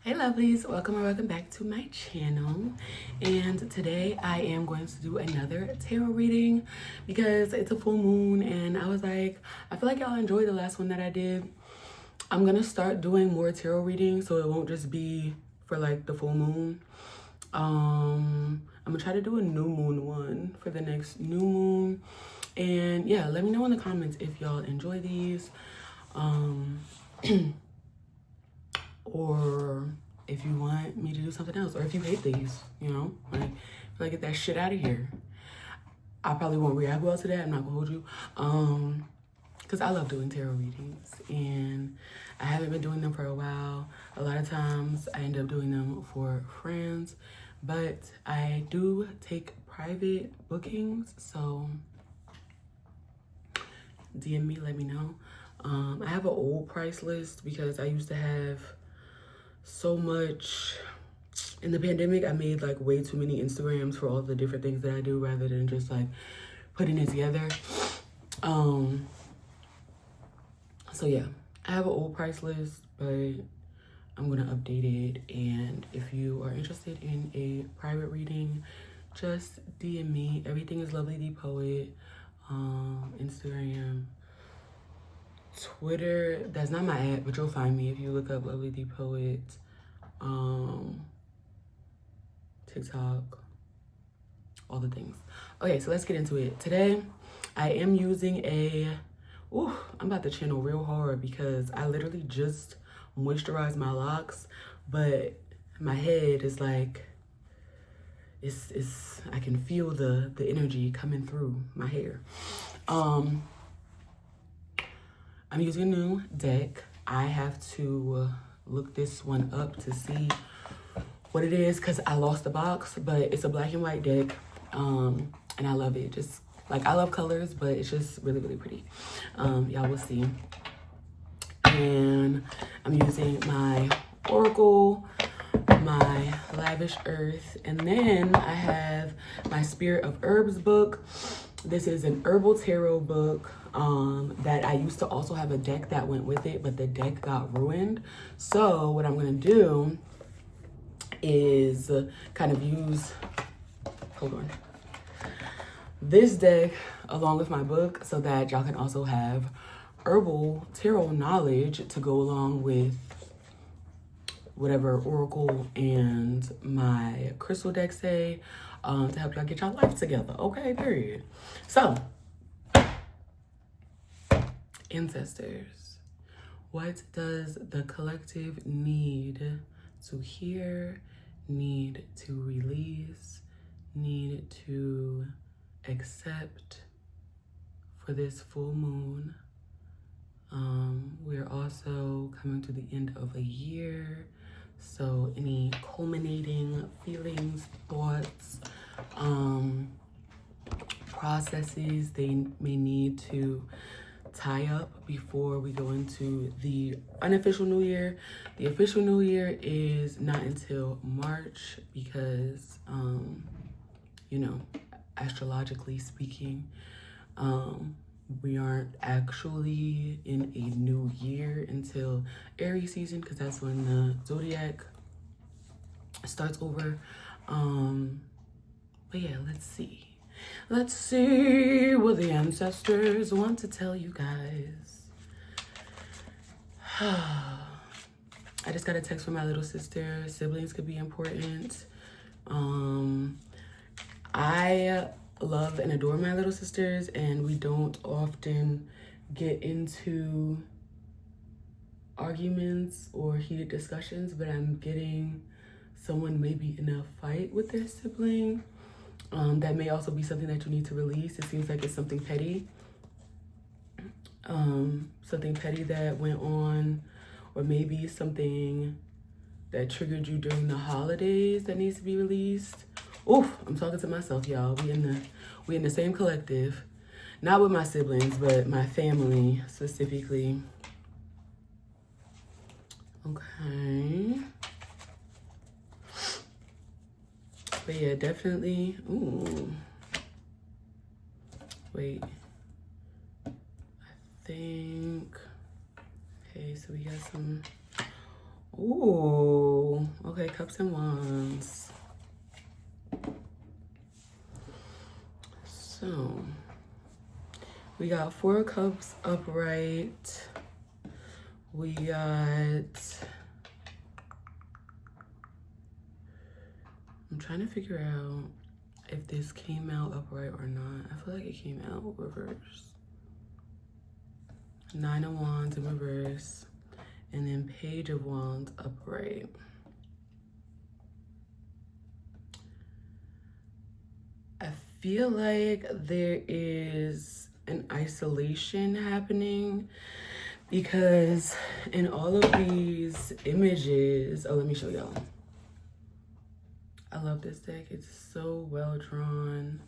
Hey lovelies, welcome or welcome back to my channel. And today I am going to do another tarot reading because it's a full moon and I was like, I feel like y'all enjoyed the last one that I did. I'm gonna start doing more tarot readings so it won't just be for like the full moon. I'm gonna try to do a new moon one for the next new moon. And yeah, let me know in the comments if y'all enjoy these. Or if you want me to do something else, or if you hate these, you know, like get that shit out of here. I probably won't react well to that. I'm not gonna hold you, because I love doing tarot readings, and I haven't been doing them for a while. A lot of times, I end up doing them for friends, but I do take private bookings, so DM me, let me know. I have an old price list because I used to have so much. In the pandemic, I made like way too many Instagrams for all the different things that I do rather than just like putting it together. So yeah, I have an old price list, but I'm gonna update it. And if you are interested in a private reading, just DM me. Everything is lltheepoet. Instagram, Twitter, that's not my ad, but you'll find me if you look up lltheepoet. TikTok, all the things. Okay, so let's get into it. Today, I am using I'm about to channel real hard because I literally just moisturized my locks, but my head is like, I can feel the energy coming through my hair. I'm using a new deck. I have to look this one up to see what it is because I lost the box, but it's a black and white deck, and I love it. Just like, I love colors, but it's just really, really pretty. Y'all will see. And I'm using my Oracle, my Lavish Earth, and then I have my Spirit of Herbs book. This is an herbal tarot book that I used to also have a deck that went with it, but the deck got ruined. So what I'm gonna do is kind of use, hold on, this deck along with my book so that y'all can also have herbal tarot knowledge to go along with whatever Oracle and my crystal deck say, to help y'all get y'all life together. Okay, period. So, ancestors, what does the collective need to hear, need to release, need to accept for this full moon? We're also coming to the end of a year, so any culminating feelings, thoughts, processes they may need to tie up before we go into the unofficial new year. The official new year is not until March because, you know, astrologically speaking, we aren't actually in a new year until Aries season because that's when the zodiac starts over. But yeah, let's see. Let's see what the ancestors want to tell you guys. I just got a text from my little sister. Siblings could be important. I love and adore my little sisters, and we don't often get into arguments or heated discussions, but I'm getting someone maybe in a fight with their sibling. That may also be something that you need to release. It seems like it's something petty. Something petty that went on, or maybe something that triggered you during the holidays that needs to be released. Oof, I'm talking to myself, y'all. We in the same collective. Not with my siblings, but my family specifically. Okay. But yeah, definitely. Ooh. Wait. I think. Okay, so we got some. Ooh. Cups and Wands. So we got Four of Cups upright. We got, I'm trying to figure out if this came out upright or not. I feel like it came out reverse. Nine of Wands in reverse, and then Page of Wands upright. I feel like there is an isolation happening because in all of these images, oh, let me show y'all. I love this deck. It's so well drawn.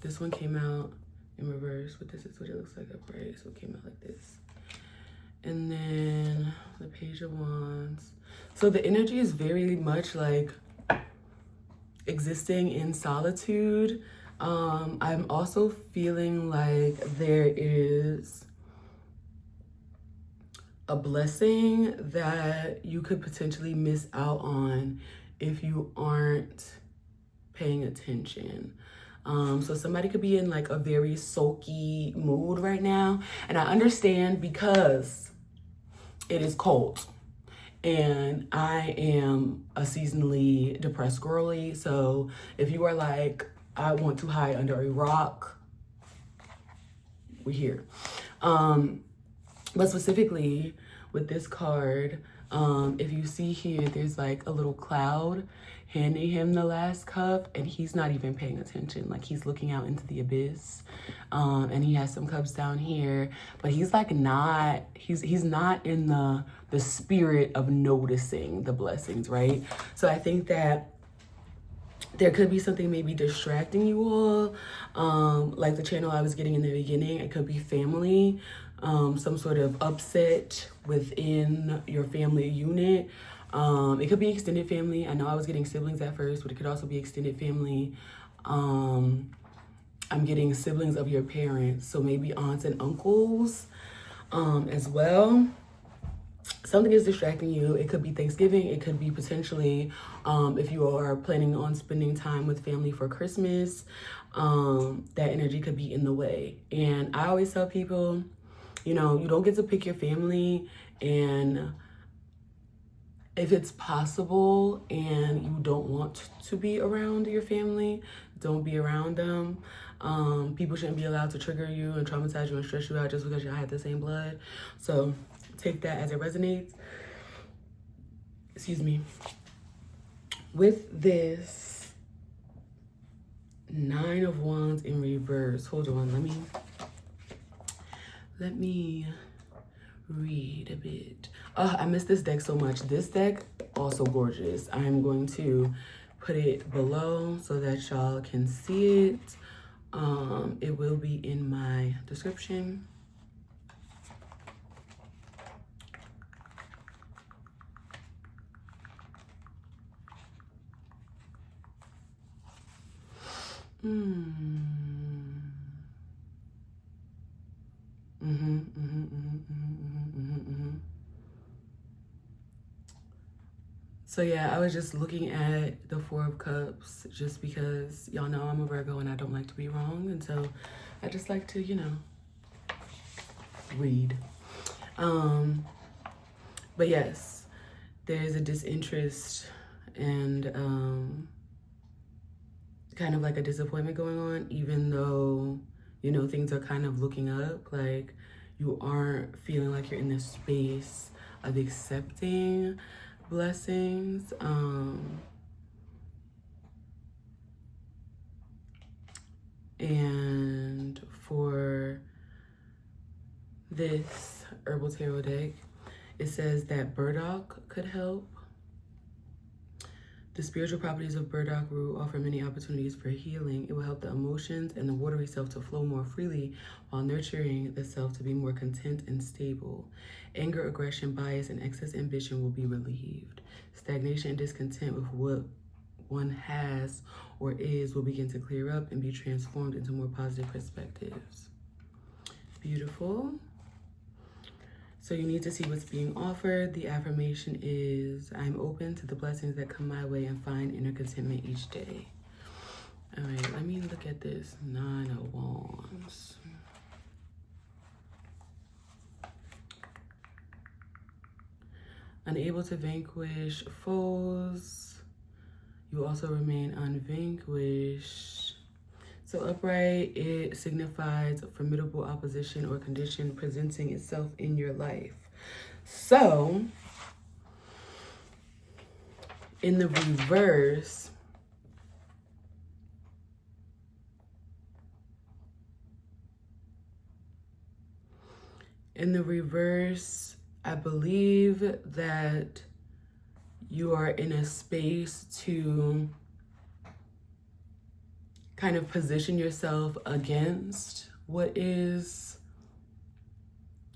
This one came out in reverse, but this is what it looks like upright. So it came out like this. And then the Page of Wands. So the energy is very much like existing in solitude. I'm also feeling like there is a blessing that you could potentially miss out on if you aren't paying attention. So somebody could be in like a very sulky mood right now. And I understand because it is cold. And I am a seasonally depressed girly. So if you are like, I want to hide under a rock, we're here. But specifically with this card, if you see here, there's like a little cloud handing him the last cup, and he's not even paying attention. Like he's looking out into the abyss, and he has some cups down here, but he's like not, he's not in the spirit of noticing the blessings, right? So I think that there could be something maybe distracting you all, like the channel I was getting in the beginning. It could be family, some sort of upset within your family unit. It could be extended family. I know I was getting siblings at first, but it could also be extended family. I'm getting siblings of your parents, so maybe aunts and uncles as well. Something is distracting you. It could be Thanksgiving. It could be potentially if you are planning on spending time with family for Christmas, that energy could be in the way. And I always tell people, you know, you don't get to pick your family, and if it's possible and you don't want to be around your family, don't be around them. People shouldn't be allowed to trigger you and traumatize you and stress you out just because y'all have the same blood. So take that as it resonates. Excuse me. With this Nine of Wands in reverse, hold on, let me read a bit. Oh, I miss this deck so much. This deck, also gorgeous. I'm going to put it below so that y'all can see it. It will be in my description. So yeah, I was just looking at the Four of Cups just because y'all know I'm a Virgo and I don't like to be wrong. And so I just like to, you know, read. But yes, there's a disinterest and kind of like a disappointment going on, even though, you know, things are kind of looking up. Like you aren't feeling like you're in this space of accepting blessings. And for this herbal tarot deck, it says that burdock could help. The spiritual properties of burdock root offer many opportunities for healing. It will help the emotions and the watery self to flow more freely while nurturing the self to be more content and stable. Anger, aggression, bias, and excess ambition will be relieved. Stagnation and discontent with what one has or is will begin to clear up and be transformed into more positive perspectives. Beautiful. So you need to see what's being offered. The affirmation is, I'm open to the blessings that come my way and find inner contentment each day. All right, let me look at this 9 of Wands. Unable to vanquish foes. You also remain unvanquished. So upright, it signifies formidable opposition or condition presenting itself in your life. So, in the reverse, I believe that you are in a space to kind of position yourself against what is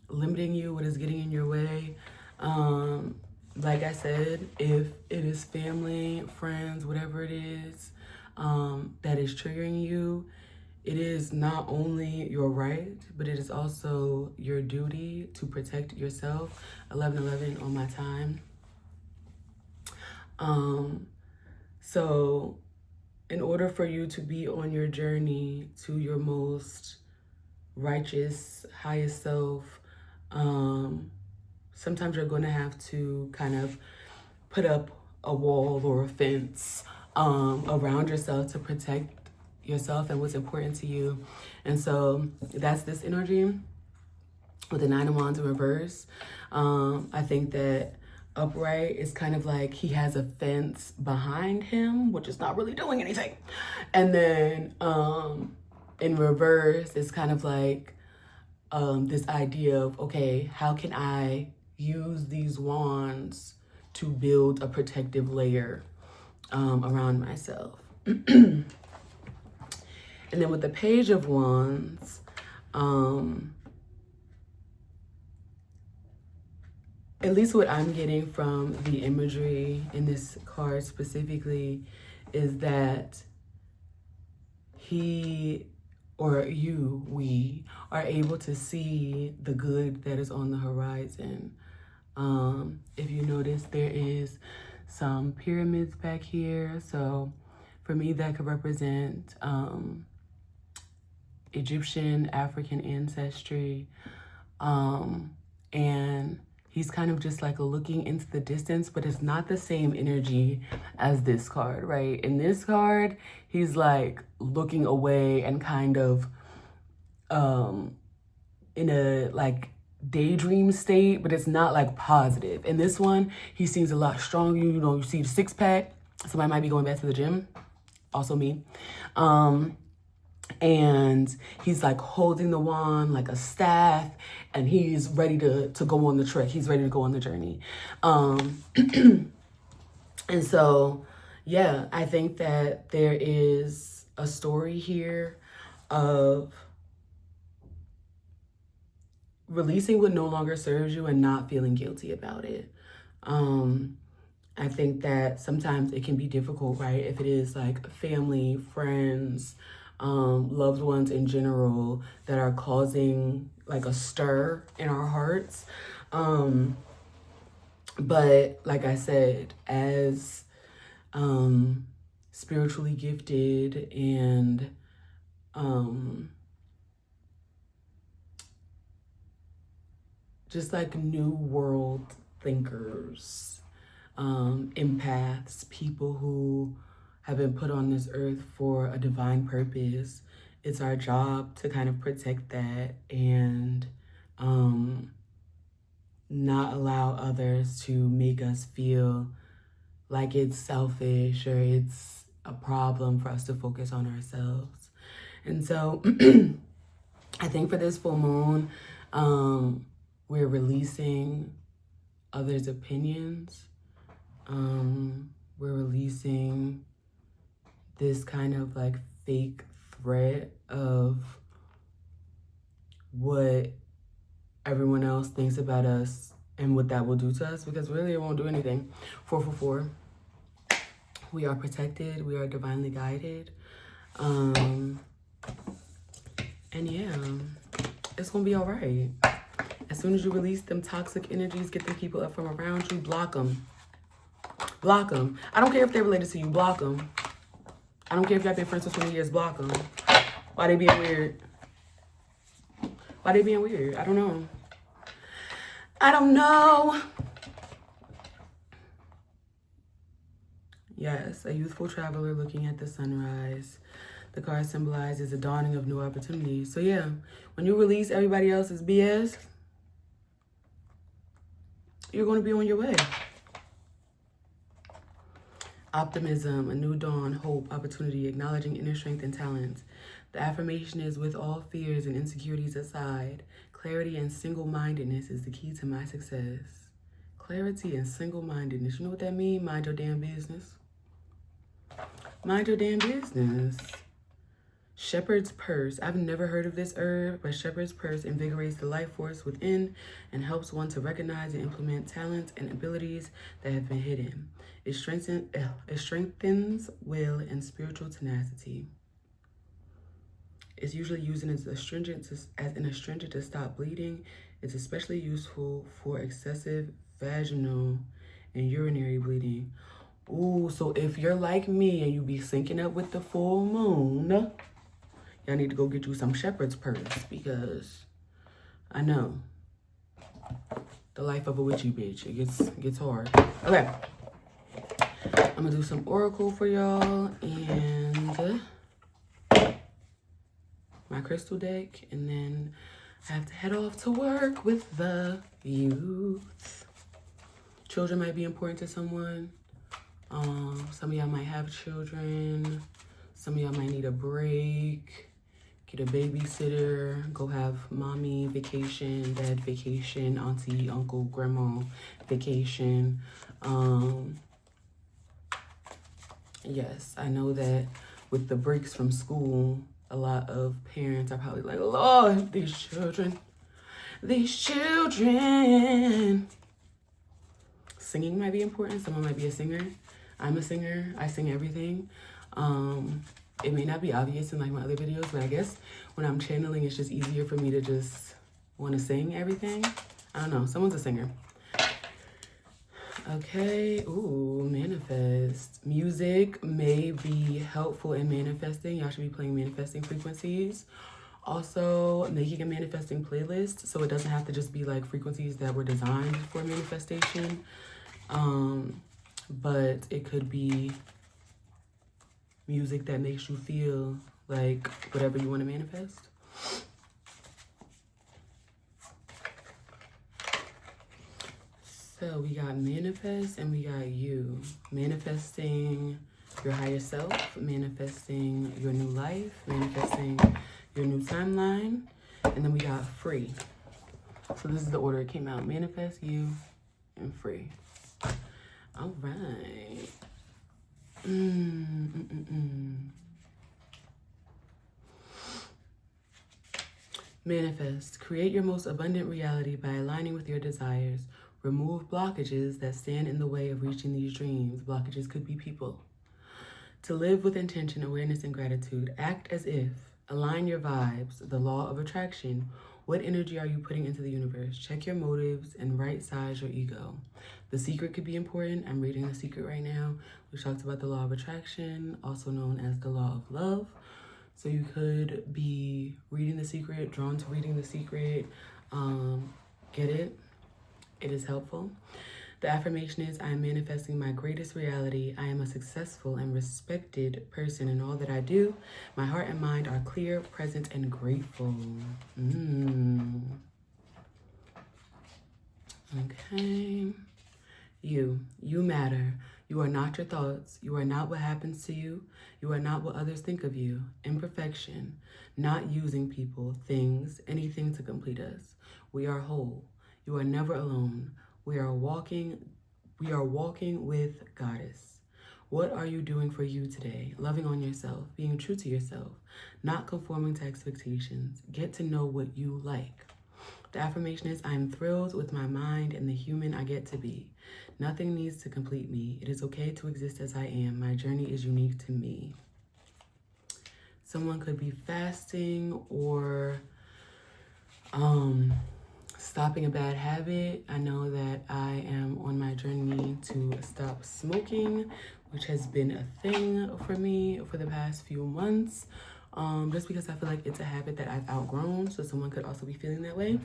limiting you, what is getting in your way. Like I said, if it is family, friends, whatever it is that is triggering you, it is not only your right, but it is also your duty to protect yourself. 11:11 on my time. So in order for you to be on your journey to your most righteous, highest self, sometimes you're going to have to kind of put up a wall or a fence around yourself to protect yourself and what's important to you. And so that's this energy with the 9 of Wands in reverse. I think that upright is kind of like he has a fence behind him, which is not really doing anything. And then in reverse, it's kind of like this idea of, okay, how can I use these wands to build a protective layer around myself? And then with the Page of Wands, at least what I'm getting from the imagery in this card specifically is that he or you, we are able to see the good that is on the horizon. If you notice, there is some pyramids back here. So for me, that could represent Egyptian, African ancestry. And he's kind of just like looking into the distance, but it's not the same energy as this card, right? In this card, he's like looking away and kind of in a like daydream state, but it's not like positive. In this one, he seems a lot stronger. You know, you see the 6-pack. Somebody might be going back to the gym. Also me. And he's like holding the wand like a staff, and he's ready to go on the trek. He's ready to go on the journey. And so, yeah, I think that there is a story here of releasing what no longer serves you and not feeling guilty about it. I think that sometimes it can be difficult, right? If it is like family, friends, loved ones in general that are causing like a stir in our hearts. But like I said, as spiritually gifted and just like new world thinkers, empaths, people who have been put on this earth for a divine purpose, it's our job to kind of protect that and not allow others to make us feel like it's selfish or it's a problem for us to focus on ourselves. And so I think for this full moon, we're releasing others' opinions. We're releasing this kind of like fake threat of what everyone else thinks about us and what that will do to us, because really it won't do anything. 444. We are protected. We are divinely guided. And yeah, it's gonna be all right. As soon as you release them toxic energies, get them people up from around you, block them. Block them. I don't care if they're related to you, block them. I don't care if y'all been friends for 20 years, block them. Why they being weird? Why they being weird? I don't know. I don't know. Yes, a youthful traveler looking at the sunrise. The card symbolizes the dawning of new opportunities. So yeah, when you release everybody else's BS, you're going to be on your way. Optimism, a new dawn, hope, opportunity, acknowledging inner strength and talents. The affirmation is, with all fears and insecurities aside, clarity and single-mindedness is the key to my success. Clarity and single-mindedness. You know what that means? Mind your damn business. Mind your damn business. Shepherd's purse. I've never heard of this herb, but shepherd's purse invigorates the life force within and helps one to recognize and implement talents and abilities that have been hidden. It strengthens will and spiritual tenacity. It's usually used as an astringent to stop bleeding. It's especially useful for excessive vaginal and urinary bleeding. Ooh, so if you're like me and you be syncing up with the full moon, y'all need to go get you some shepherd's purse, because I know the life of a witchy bitch. It gets hard. Okay. I'm gonna do some oracle for y'all and my crystal deck, and then I have to head off to work with the youth. Children might be important to someone. Some of y'all might have children. Some of y'all might need a break. Get a babysitter. Go have mommy vacation, dad vacation, auntie, uncle, grandma vacation. Yes, I know that with the breaks from school, a lot of parents are probably like, Lord, these children. Singing might be important. Someone might be a singer. I'm a singer. I sing everything. It may not be obvious in like my other videos, but I guess when I'm channeling, it's just easier for me to just want to sing everything. I don't know. Someone's a singer. Okay. Ooh, manifest. Music may be helpful in manifesting. Y'all should be playing manifesting frequencies. Also, making a manifesting playlist, so it doesn't have to just be like frequencies that were designed for manifestation. But it could be music that makes you feel like whatever you want to manifest. So we got manifest and we got you. Manifesting your higher self, manifesting your new life, manifesting your new timeline, and then we got free. So this is the order it came out. Manifest, you, and free. All right. Manifest. Create your most abundant reality by aligning with your desires. Remove blockages that stand in the way of reaching these dreams. Blockages could be people. To live with intention, awareness, and gratitude. Act as if. Align your vibes. The law of attraction. What energy are you putting into the universe? Check your motives and right size your ego. The Secret could be important. I'm reading The Secret right now, which talks about the law of attraction, also known as the law of love. So you could be reading The Secret, drawn to reading The Secret. Get it? It is helpful. The affirmation is, I am manifesting my greatest reality. I am a successful and respected person in all that I do. My heart and mind are clear, present, and grateful. Okay. You matter. You are not your thoughts. You are not what happens to you. You are not what others think of you. Imperfection. Not using people, things, anything to complete us. We are whole. You are never alone. We are walking with Goddess. What are you doing for you today? Loving on yourself, being true to yourself, not conforming to expectations. Get to know what you like. The affirmation is, I am thrilled with my mind and the human I get to be. Nothing needs to complete me. It is okay to exist as I am. My journey is unique to me. Someone could be fasting or stopping a bad habit. I know that I am on my journey to stop smoking, which has been a thing for me for the past few months. Just because I feel like it's a habit that I've outgrown, so someone could also be feeling that way.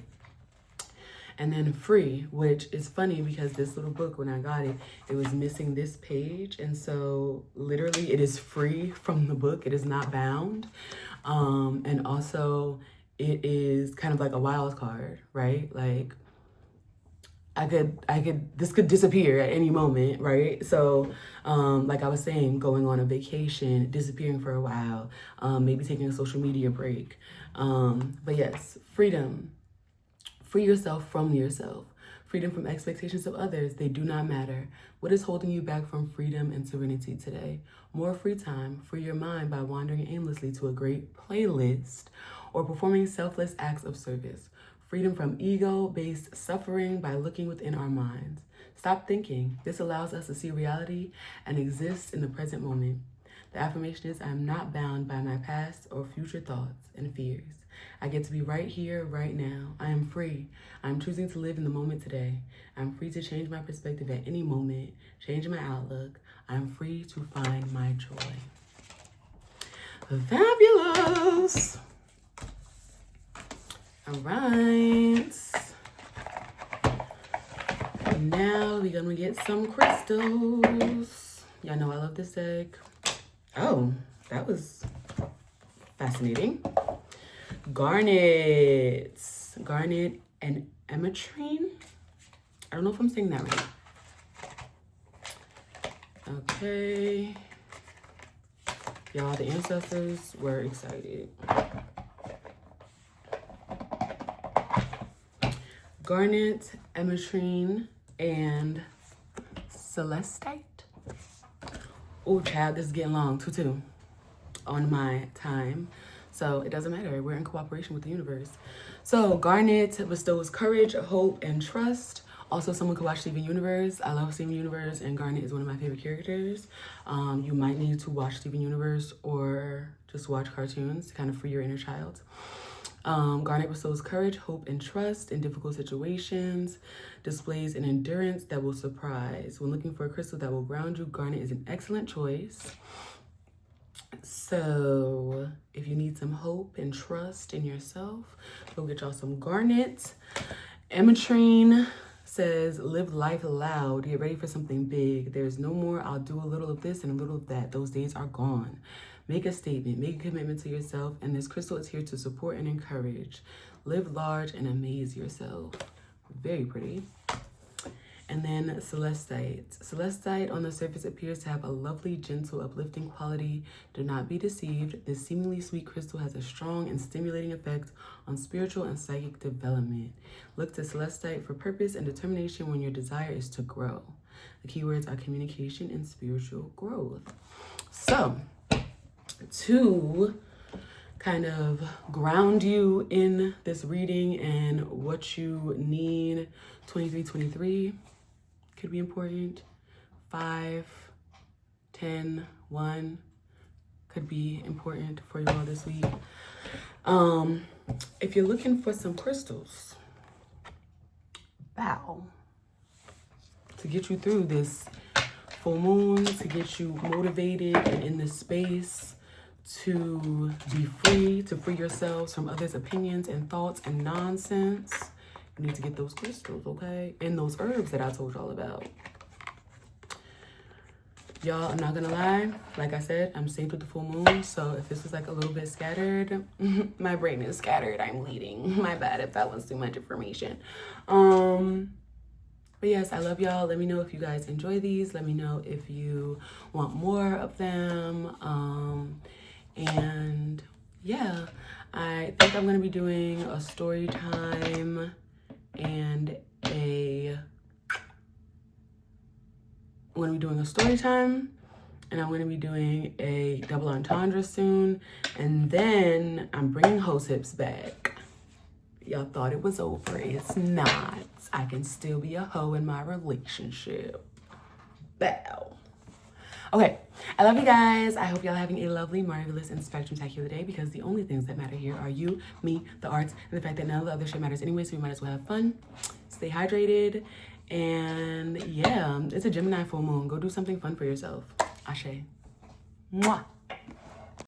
And then free, which is funny because this little book, when I got it, it was missing this page. And so literally it is free from the book. It is not bound. And also it is kind of like a wild card, right? Like this could disappear at any moment, right? So, like I was saying, going on a vacation, disappearing for a while, maybe taking a social media break. But yes, freedom. Free yourself from yourself. Freedom from expectations of others. They do not matter. What is holding you back from freedom and serenity today? More free time. Free your mind by wandering aimlessly to a great playlist or performing selfless acts of service. Freedom from ego-based suffering by looking within our minds. Stop thinking. This allows us to see reality and exist in the present moment. The affirmation is, I am not bound by my past or future thoughts and fears. I get to be right here, right now. I am free. I am choosing to live in the moment today. I am free to change my perspective at any moment, change my outlook. I am free to find my joy. Fabulous. All right. Now we're gonna get some crystals. Y'all know I love this deck. Oh, that was fascinating. Garnets. Garnet and ametrine. I don't know if I'm saying that right. Okay. Y'all, the ancestors were excited. Garnet, ametrine, and celestite. Oh, child, this is getting long, too, on my time. So it doesn't matter. We're in cooperation with the universe. So Garnet bestows courage, hope, and trust. Also, someone could watch Steven Universe. I love Steven Universe, and Garnet is one of my favorite characters. You might need to watch Steven Universe or just watch cartoons to kind of free your inner child. Garnet bestows courage, hope, and trust in difficult situations, displays an endurance that will surprise. When looking for a crystal that will ground you, Garnet is an excellent choice. So if you need some hope and trust in yourself, go get y'all some Garnet. Ametrine says, live life loud. Get ready for something big. There's no more, I'll do a little of this and a little of that. Those days are gone. Make a statement, make a commitment to yourself, and this crystal is here to support and encourage. Live large and amaze yourself. Very pretty. And then celestite. Celestite on the surface appears to have a lovely, gentle, uplifting quality. Do not be deceived. This seemingly sweet crystal has a strong and stimulating effect on spiritual and psychic development. Look to celestite for purpose and determination when your desire is to grow. The keywords are communication and spiritual growth. So, to kind of ground you in this reading and what you need, 2323 could be important. 5, 10, 1 could be important for you all this week. If you're looking for some crystals, bow, to get you through this full moon, to get you motivated and in this space to be free, to free yourselves from others' opinions and thoughts and nonsense. You need to get those crystals, okay? And those herbs that I told y'all about. Y'all, I'm not gonna lie. Like I said, I'm synced with the full moon. So if this was like a little bit scattered, my brain is scattered. I'm bleeding. My bad if that was too much information. But yes, I love y'all. Let me know if you guys enjoy these. Let me know if you want more of them. And yeah, I think I'm gonna be doing a story time and I'm gonna be doing a story time and I'm gonna be doing a double entendre soon. And then I'm bringing Host Hips back. Y'all thought it was over. It's not. I can still be a hoe in my relationship. Bow. Okay, I love you guys. I hope y'all having a lovely, marvelous, and spectacular day, because the only things that matter here are you, me, the arts, and the fact that none of the other shit matters anyway, so we might as well have fun, stay hydrated, and yeah, it's a Gemini full moon. Go do something fun for yourself. Ashe. Mwah.